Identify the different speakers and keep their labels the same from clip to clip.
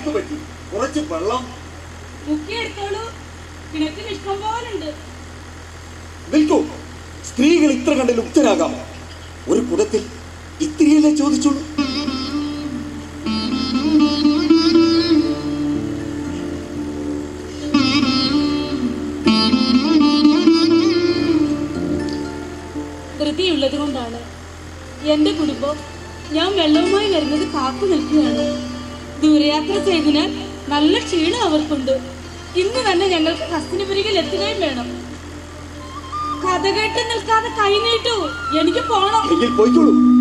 Speaker 1: എന്ത് പറ്റി? കുറച്ച് വെള്ളം നിൽക്കൂ. സ്ത്രീകൾ ഇത്ര കണ്ട് ലുപ്തരാകാമോ? ഒരു കുടത്തിൽ ഇത്തിരിയല്ലേ ചോദിച്ചുള്ളൂ.
Speaker 2: ധൃതിയുള്ളത് കൊണ്ടാണ് എന്റെ കുടുംബം ഞാൻ വെള്ളവുമായി വരുന്നത് കാത്തു നിൽക്കുകയാണ്. ദൂരയാത്ര ചെയ്തതിനാൽ നല്ല ക്ഷീണം അവർക്കുണ്ട്. ഇന്ന് തന്നെ ഞങ്ങൾക്ക് ഹസ്തിനപുരിയിൽ എത്തുകയും വേണം. കഥ കേട്ട് നിൽക്കാതെ കൈ നീട്ടു, എനിക്ക് പോണം.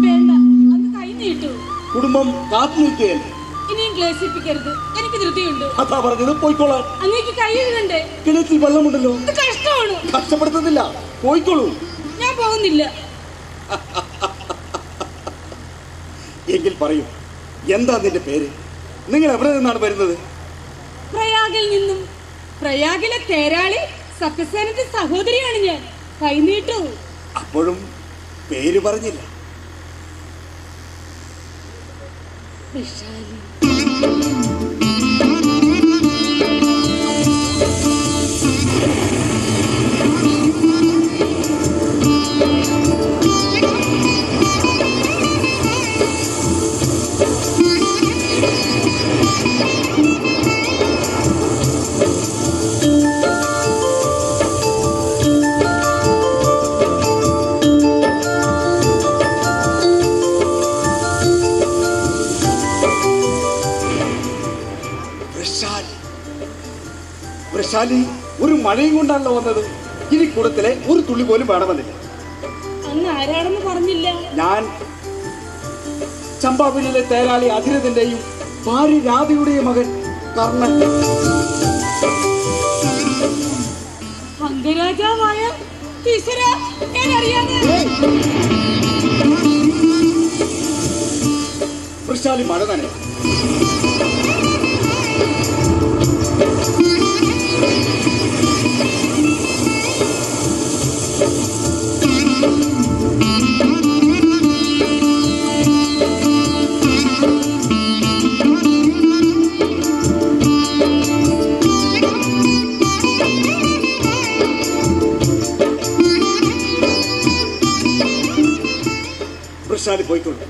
Speaker 2: വേണ്ട, അത് കൈ നീട്ടു.
Speaker 1: കുടുംബം കാത്തു നിൽക്കുകയല്ലേ.
Speaker 2: ഇനിയും ക്ലേശിപ്പിക്കരുത്, എനിക്ക് ധൃതിയുണ്ട്.
Speaker 1: അതാ പറഞ്ഞത്, പോയിക്കോളാം.
Speaker 2: അങ്ങേക്ക് കൈ എഴുതണ്ടേ?
Speaker 1: കിണറ്റിൽ വെള്ളമുണ്ടല്ലോ.
Speaker 2: കഷ്ടമാണ്.
Speaker 1: കഷ്ടപ്പെടുത്തുന്നില്ല, പോയിക്കോളൂ.
Speaker 2: ഞാൻ പോകുന്നില്ല.
Speaker 1: എങ്കിൽ പറയൂ, എന്താ നിന്റെ പേര്? നിങ്ങൾ എവിടെ നിന്നാണ് വരുന്നത്?
Speaker 2: പ്രയാഗിൽ നിന്നും. പ്രയാഗിലെ തേരാളി സത്യസേനന്റെ സഹോദരിയാണ് ഞാൻ. കൈനീട്ടു.
Speaker 1: അപ്പോഴും പേര് പറഞ്ഞില്ല. വൃഷാലി, ഒരു മഴയും കൊണ്ടാണല്ലോ വന്നത്. ഇനി കൂടത്തിലെ ഒരു തുള്ളി പോലും വേണമെന്നില്ല.
Speaker 2: അങ്ങ് ആരാണെന്ന് പറഞ്ഞില്ല.
Speaker 1: ഞാൻ ചമ്പാപുരിയിലെ തേരാളി അധിരഥന്റെയും ഭാര്യ രാധയുടെയും മകൻ കർണൻ.
Speaker 2: അംഗരാജാവായ
Speaker 1: വൃഷാലി മഴ തന്നെ. വൃഷാലി പോയിക്കൊണ്ട്.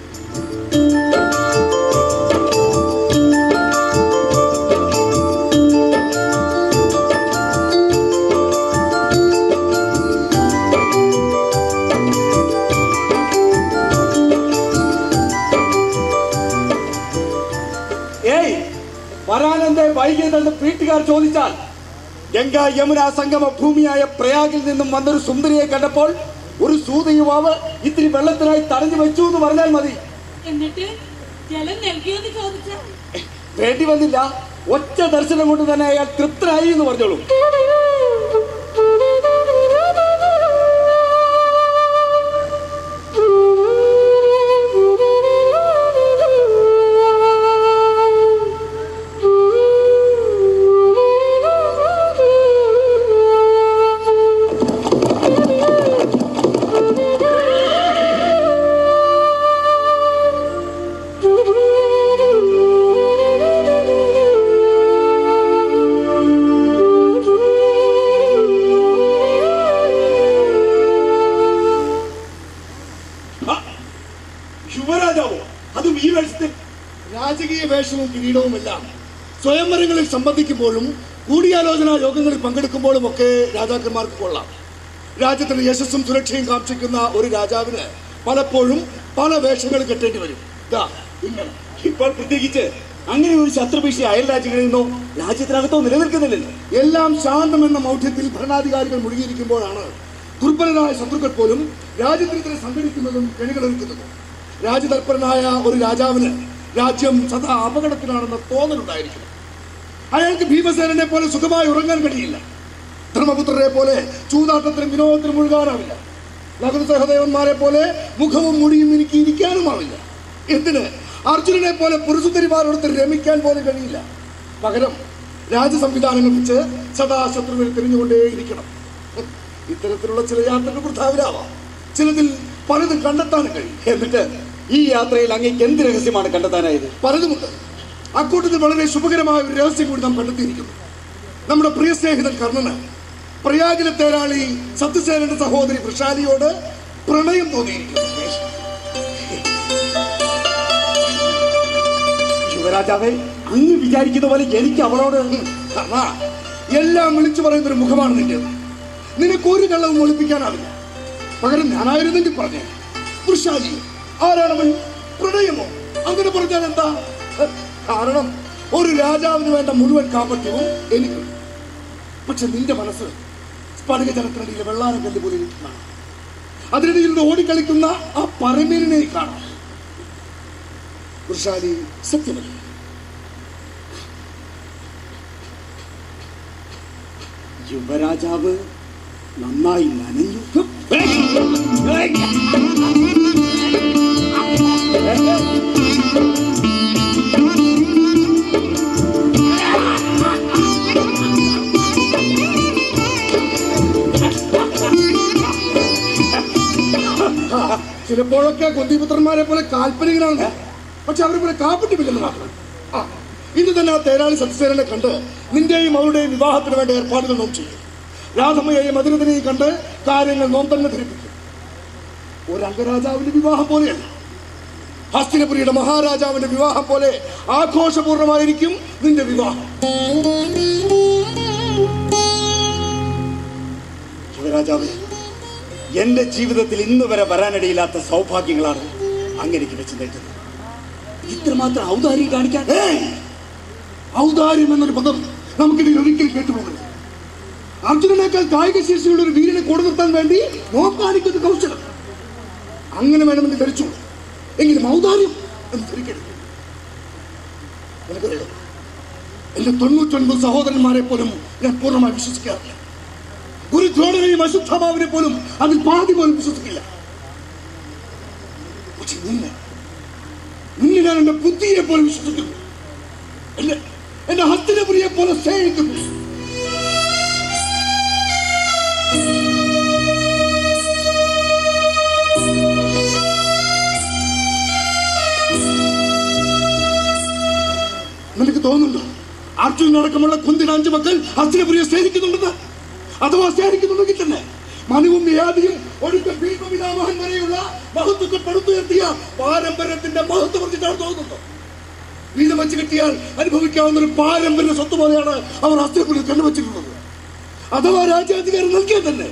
Speaker 1: വരാനെന്തേ വൈകിയതെന്ന് വീട്ടുകാർ ചോദിച്ചാൽ, ഗംഗ യമുന സംഗമ ഭൂമിയായ പ്രയാഗിൽ നിന്നും വന്നൊരു സുന്ദരിയെ കണ്ടപ്പോൾ ഒരു സൂത യുവാവ് ഇത്തിരി വെള്ളത്തിനായി തടഞ്ഞു വെച്ചു എന്ന് പറഞ്ഞാൽ മതി. വേണ്ടി വന്നില്ല. ഒറ്റ ദർശനം കൊണ്ട് തന്നെ അയാൾ തൃപ്തനായി എന്ന് പറഞ്ഞോളൂ. യുവരാജാവോ? അതും ഈ വേഷത്തിൽ? രാജകീയ വേഷവും കിരീടവുമെല്ലാം സ്വയംവരങ്ങളിൽ സംബന്ധിക്കുമ്പോഴും കൂടിയാലോചനാ യോഗങ്ങളിൽ പങ്കെടുക്കുമ്പോഴും ഒക്കെ രാജാക്കന്മാർക്ക് കൊള്ളാം. രാജ്യത്തിന്റെ യശസ്സും സുരക്ഷയും കാക്ഷിക്കുന്ന ഒരു രാജാവിന് പലപ്പോഴും പല വേഷങ്ങൾ കെട്ടേണ്ടി വരും. ഇപ്പോൾ പ്രത്യേകിച്ച് അങ്ങനെ ഒരു ശത്രുഭീഷണി അയൽ രാജ്യങ്ങളിൽ നിന്നോ രാജ്യത്തിനകത്തോ നിലനിൽക്കുന്നില്ലല്ലോ. എല്ലാം ശാന്തമെന്ന മൗഢ്യത്തിൽ ഭരണാധികാരികൾ മുഴുകിയിരിക്കുമ്പോഴാണ് ദുർബലരായ ശത്രുക്കൾ പോലും രാജ്യത്തിനെതിരെ സംഘടിക്കുന്നതും കെണികളൊരുക്കുന്നതും. രാജ്യതൽപരനായ ഒരു രാജാവിന് രാജ്യം സദാ അപകടത്തിലാണെന്ന തോന്നലുണ്ടായിരിക്കണം. അയാൾക്ക് ഭീമസേനനെ പോലെ സുഖമായി ഉറങ്ങാൻ കഴിയില്ല. ധർമ്മപുത്രരെ പോലെ ചൂതാട്ടത്തിനും വിനോദത്തിനും മുഴുകാനാവില്ല. നഗര സഹദേവന്മാരെ പോലെ മുഖവും മുടിയും എനിക്ക് ഇരിക്കാനുമാവില്ല. എന്തിന് അർജുനനെ പോലെ പുരുഷുദ്ധരിമാരോടൊത്ത് രമിക്കാൻ പോലും കഴിയില്ല. പകരം രാജസംവിധാനങ്ങൾ വെച്ച് സദാ ശത്രുവിനെ തിരിഞ്ഞുകൊണ്ടേയിരിക്കണം. ഇത്തരത്തിലുള്ള ചില യാത്രകൾ വൃഥാവിലാവാം. ചിലതിൽ പലതും കണ്ടെത്താനും കഴിയും. എന്നിട്ട് ഈ യാത്രയിൽ അങ്ങേക്ക് എന്ത് രഹസ്യമാണ് കണ്ടെത്താനായത്? പലതുമുണ്ട്. അക്കൂട്ടത്തിൽ വളരെ ശുഭകരമായ ഒരു രഹസ്യം കൂടി നാം കണ്ടെത്തിയിരിക്കുന്നു. നമ്മുടെ പ്രിയ സ്നേഹിതൻ കർണന് പ്രയാഗിലെ തേരാളി സത്യസേനന്റെ സഹോദരി വൃഷാലിയോട് പ്രണയം തോന്നിയിരിക്കുന്നു.
Speaker 3: യുവരാജാവേ, അങ്ങ് വിചാരിക്കുന്ന പോലെ എനിക്ക് അവളോട്
Speaker 1: എല്ലാം വിളിച്ചു പറയുന്ന ഒരു മുഖമാണ് നിന്റേത്. നിനക്ക് ഒരു കള്ളവും ഒളിപ്പിക്കാനാവില്ല. പകരം ഞാനായിരുന്നെങ്കിൽ പറഞ്ഞേ, വൃഷാലി ആരാണവൻ? പ്രണയമോ? അങ്ങനെ പറഞ്ഞാൽ എന്താ? കാരണം ഒരു രാജാവിന് വേണ്ട മുഴുവൻ കാപട്യവും എനിക്കുണ്ട്. പക്ഷെ നിന്റെ മനസ്സ് സ്ഫടിക ജലത്തിനടിയിലെ വെള്ളാരം കല്ല് പോലെ എനിക്ക് കാണാം. അതിനിടയിൽ നിന്ന് ഓടിക്കളിക്കുന്ന ആ പരമീനെ കാണാം. വൃഷാലി സത്യമല്ല.
Speaker 3: യുവരാജാവ് നന്നായി നനഞ്ഞു.
Speaker 1: ചിലപ്പോഴൊക്കെ കുന്തിപുത്രന്മാരെ പോലെ കാൽപ്പനികനാണ്, പക്ഷെ അവരെ പോലെ കാപ്പറ്റുമില്ലെന്ന് മാത്രം. ഇന്ന് തന്നെ ആ തേരാളി സത്യസേനനെ കണ്ട് നിന്റെയും അവളുടെയും വിവാഹത്തിന് വേണ്ട ഏർപ്പാടുകൾ നാം ചെയ്യും. രാധമ്മയെയും അതിരഥനെയും കണ്ട് കാര്യങ്ങൾ നോം തന്നെ ധരിപ്പിക്കും. ഒരു അംഗരാജാവിന്റെ വിവാഹം പോലെയല്ല, ഹസ്തിനപുരിയുടെ മഹാരാജാവിന്റെ വിവാഹം പോലെ ആഘോഷപൂർണമായിരിക്കും നിന്റെ വിവാഹം.
Speaker 3: യുവരാജാവേ, എന്റെ ജീവിതത്തിൽ ഇന്ന് വരെ വരാനിടയില്ലാത്ത സൗഭാഗ്യങ്ങളാണ് അങ്ങനെക്ക് വെച്ച് നേടുന്നത്. ഇത്രമാത്രം ഔദാര്യം കാണിക്കാൻ
Speaker 1: ഔദാര്യം എന്നൊരു പദം നമുക്കിടയിൽ ഒരിക്കലും കേട്ടുപോകരുത്. അർജുനനേക്കാൾ കായിക ശേഷിയുള്ള ഒരു വീരനെ കൂടെ നിർത്താൻ വേണ്ടി നോം കാണിക്കുന്ന കൗശലം. അങ്ങനെ വേണമെന്ന് ധരിച്ചു, എങ്കിലും ഔദാര്യം എന്ന് ധരിക്കരുത്. എനിക്കറിയാം, എന്റെ 99 സഹോദരന്മാരെ പോലും ഞാൻ പൂർണ്ണമായി വിശ്വസിക്കാറില്ല. ഒരു ദ്രോണനെയും അശുദ്ധമാവിനെ പോലും അതിൽ പാതി പോലും വിശ്വസിക്കില്ല. പക്ഷെ നിന്നെ ഞാൻ എന്റെ ബുദ്ധിയെ പോലെ വിശ്വസിക്കുന്നു. എന്റെ ഹസ്തിനപുരിയെ പോലെ സ്നേഹിക്കുന്നു. നിനക്ക് തോന്നുന്നുണ്ടോ അർജുനടക്കമുള്ള കുന്തിന് 5 മക്കൾ ഹസ്തിനപുരിയെ സ്നേഹിക്കുന്നുണ്ടെന്ന്? അഥവാ സ്നേഹിക്കുന്നുണ്ടെങ്കിൽ തന്നെ മനുവും യാതിയും ഒടുക്ക ഭീമപിതാമഹൻ വരെയുള്ള മഹത്വത്തിൽ പടുത്തുയർത്തിയ പാരമ്പര്യത്തിന്റെ മഹത്വം പറഞ്ഞിട്ടാണ് തോന്നുന്നുണ്ടോ? വീതം വെച്ച് കിട്ടിയാൽ അനുഭവിക്കാവുന്ന ഒരു പാരമ്പര്യ സ്വത്ത് പോലെയാണ് അവർ ഹസ്തിനപുരിയിൽ കണ്ടുവച്ചിട്ടുള്ളത്. അഥവാ രാജ്യാധികാരം നൽകിയാൽ തന്നെ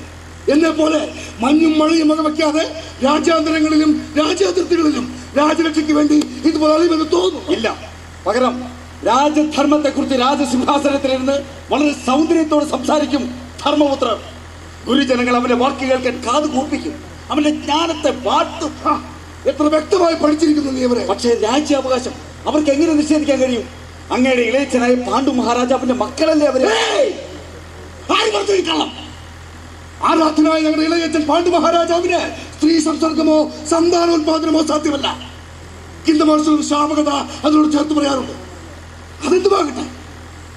Speaker 1: എന്നെ പോലെ മഞ്ഞും മഴയും വകവയ്ക്കാതെ രാജ്യാന്തരങ്ങളിലും രാജ്യാതിർത്തികളിലും രാജരക്ഷയ്ക്ക് വേണ്ടി ഇതുപോലെ അറിയുമെന്ന് തോന്നുന്നു.
Speaker 3: ഇല്ല, പകരം രാജധർമ്മത്തെ കുറിച്ച് രാജസിംഹാസനത്തിലിരുന്ന് വളരെ സൗന്ദര്യത്തോടെ സംസാരിക്കും ധർമ്മപുത്രർ. ഗുരുജനങ്ങൾ അവന്റെ വാക്ക് കേൾക്കാൻ കാത് കൂർപ്പിക്കും, അവന്റെ ജ്ഞാനത്തെ വാഴ്ത്തും.
Speaker 1: എത്ര വ്യക്തമായി പഠിച്ചിരിക്കുന്നു നീ അവരെ.
Speaker 3: പക്ഷേ രാജ്യാവകാശം അവർക്ക് എങ്ങനെ നിഷേധിക്കാൻ കഴിയും? അങ്ങയുടെ ഇളയച്ചനായ പാണ്ഡു മഹാരാജാവിന്റെ മക്കളല്ലേ അവര്?
Speaker 1: ആരാധനായ ഞങ്ങളുടെ ഇളയച്ചൻ പാണ്ഡു മഹാരാജാവിന് സ്ത്രീ സംസർഗമോ സന്താനോത്പാദനമോ സാധ്യമല്ല. കിന്തമാർസും ശാപകത അതിനോട് ചേർത്ത് പറയാറുണ്ട്. അതെന്തുമാകട്ടെ,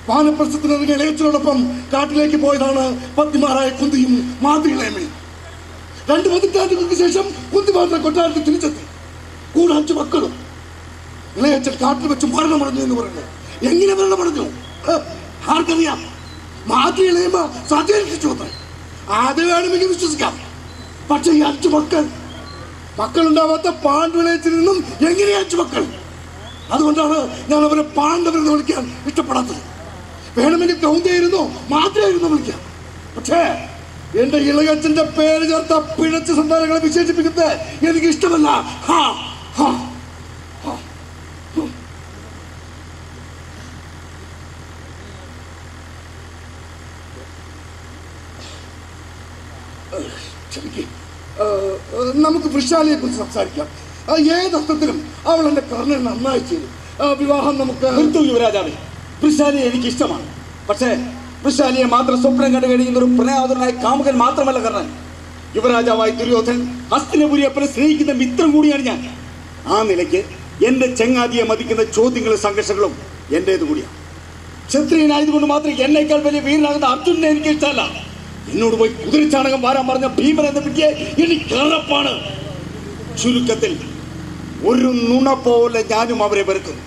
Speaker 1: വാനപ്രസ്ഥത്തിനിറങ്ങിയ ഇളയച്ചനോടൊപ്പം കാട്ടിലേക്ക് പോയതാണ് പത്നിമാരായ കുന്തിയും മാതൃകളേമയും. 2 പതിറ്റാണ്ടുകൾക്ക് ശേഷം കുന്തി മാത്രം കൊട്ടാരത്തിൽ തിരിച്ചെത്തി. കൂടെ 5 മക്കളും. ഇളയച്ചൻ കാട്ടിൽ വെച്ച് മരണമടഞ്ഞു എന്ന് പറയുന്നു. എങ്ങനെ മരണമടഞ്ഞു ആർക്കറിയാം? മാതൃകളേമ സജ്ജീകരിച്ചു അത്ര. അത് വേണമെങ്കിൽ വിശ്വസിക്കാം. പക്ഷെ ഈ 5 മക്കളുണ്ടാവാത്ത പാണ്ഡുവിളയത്തിൽ നിന്നും എങ്ങനെ 5 മക്കൾ? അതുകൊണ്ടാണ് ഞാൻ അവരെ പാണ്ഡവരെന്ന് വിളിക്കാൻ ഇഷ്ടപ്പെടാത്തത്. വേണമെങ്കിൽ കൗന്ദയായിരുന്നോ മാത്രമായിരുന്നോ വിളിക്കാം. പക്ഷേ എന്റെ ഇളയച്ചന്റെ പേര് ചേർത്ത പിഴച്ച സന്താനങ്ങളെ വിശേഷിപ്പിക്കുന്നത് എനിക്ക് ഇഷ്ടമല്ല. നമുക്ക് വൃഷാലിയെ കുറിച്ച് സംസാരിക്കാം. ഏത് അർത്ഥത്തിലും അവൾ എന്റെ കർണൻ നന്നായി ചെയ്തു. വിവാഹം നമുക്ക്
Speaker 3: യുവരാജാവേ, വൃഷാലിയെ എനിക്ക് ഇഷ്ടമാണ്. പക്ഷേ വൃഷാലിയെ മാത്രം സ്വപ്നം കണ്ടു കഴിയുന്ന ഒരു പ്രണയാതുരനായ കാമുകൻ മാത്രമല്ല കർണൻ. യുവരാജാവായി ദുര്യോധൻ ഹസ്തിനപുരിയെപ്പോലെ സ്നേഹിക്കുന്ന മിത്രം കൂടിയാണ് ഞാൻ. ആ നിലയ്ക്ക് എന്റെ ചങ്ങാതിയെ മതിക്കുന്ന ചോദ്യങ്ങളും സംഘർഷങ്ങളും എന്റേത് കൂടിയാണ്. ക്ഷത്രിയനായതുകൊണ്ട് മാത്രം എന്നേക്കാൾ വലിയ വീരനാകുന്ന അർജുനനെ എനിക്ക് ഇഷ്ടമല്ല. എന്നോട് പോയി കുതിരച്ചാണകം വാരാൻ പറഞ്ഞ ഭീമൻ എന്ന വിദ്യയെ എനിക്ക് ഉറപ്പാണ്. ചുരുക്കത്തിൽ ഒരു നുണ പോലെ ഞാനും അവരെ വെറുക്കുന്നു.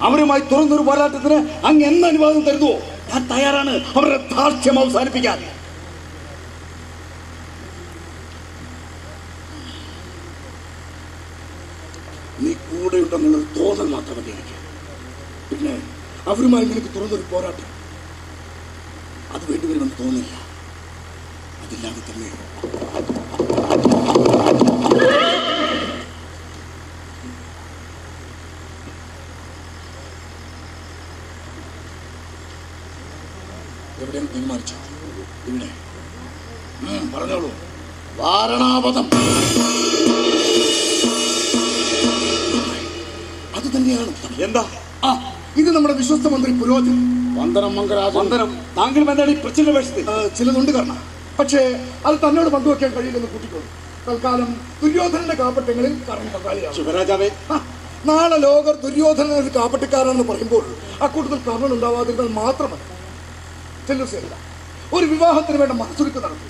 Speaker 3: അവരുമായി തുറന്നൊരു പോരാട്ടത്തിന് അങ്ങ് എന്ന് അനുവാദം തരുന്നുവോ ഞാൻ തയ്യാറാണ് അവരുടെ ധാർഷ്ട്യം അവസാനിപ്പിക്കാൻ.
Speaker 1: നീ കൂടെയുണ്ടെന്നുള്ളത് തോന്നൽ മാത്രമല്ല എനിക്ക്. പിന്നെ അവരുമായി നിനക്ക് തുറന്നൊരു പോരാട്ടം അത് വേണ്ടിവരുമെന്ന് തോന്നില്ല. അതില്ലാതെ തന്നെ എവിടെയും തീരുമാനിച്ചു. ഇവിടെ പറഞ്ഞോളൂ. വാരണാവതം അത് തന്നെയാണ്.
Speaker 3: എന്താ?
Speaker 1: ഇത് നമ്മുടെ വിശ്വസ്ത മന്ത്രി പുരോഹിതൻ. വന്ദനം മംഗരാജൻ.
Speaker 3: വന്ദനം. താങ്കളും എന്താണ് ഈ പ്രശ്ന വേഷത്തിൽ?
Speaker 1: ചിലതുണ്ട് കാരണം, പക്ഷേ അത് തന്നോട് പങ്കുവെക്കാൻ കഴിയില്ലെന്ന് കൂട്ടിക്കോളൂ. തൽക്കാലം ദുര്യോധനന്റെ കാപ്പട്യങ്ങളിൽ കാരണം പങ്കാളിയാണ്.
Speaker 3: ശിവരാജാവേ,
Speaker 1: നാളെ ലോകർ ദുര്യോധനൻ ഒരു കാപ്പട്ടിക്കാരാണെന്ന് പറയുമ്പോൾ അക്കൂട്ടത്തിൽ കർണൻ ഉണ്ടാവാതിരുന്നാൽ മാത്രമല്ല. ചെല്ലു സേന ഒരു വിവാഹത്തിന് വേണ്ട മനസ്സൊരുക്കം നടത്തി.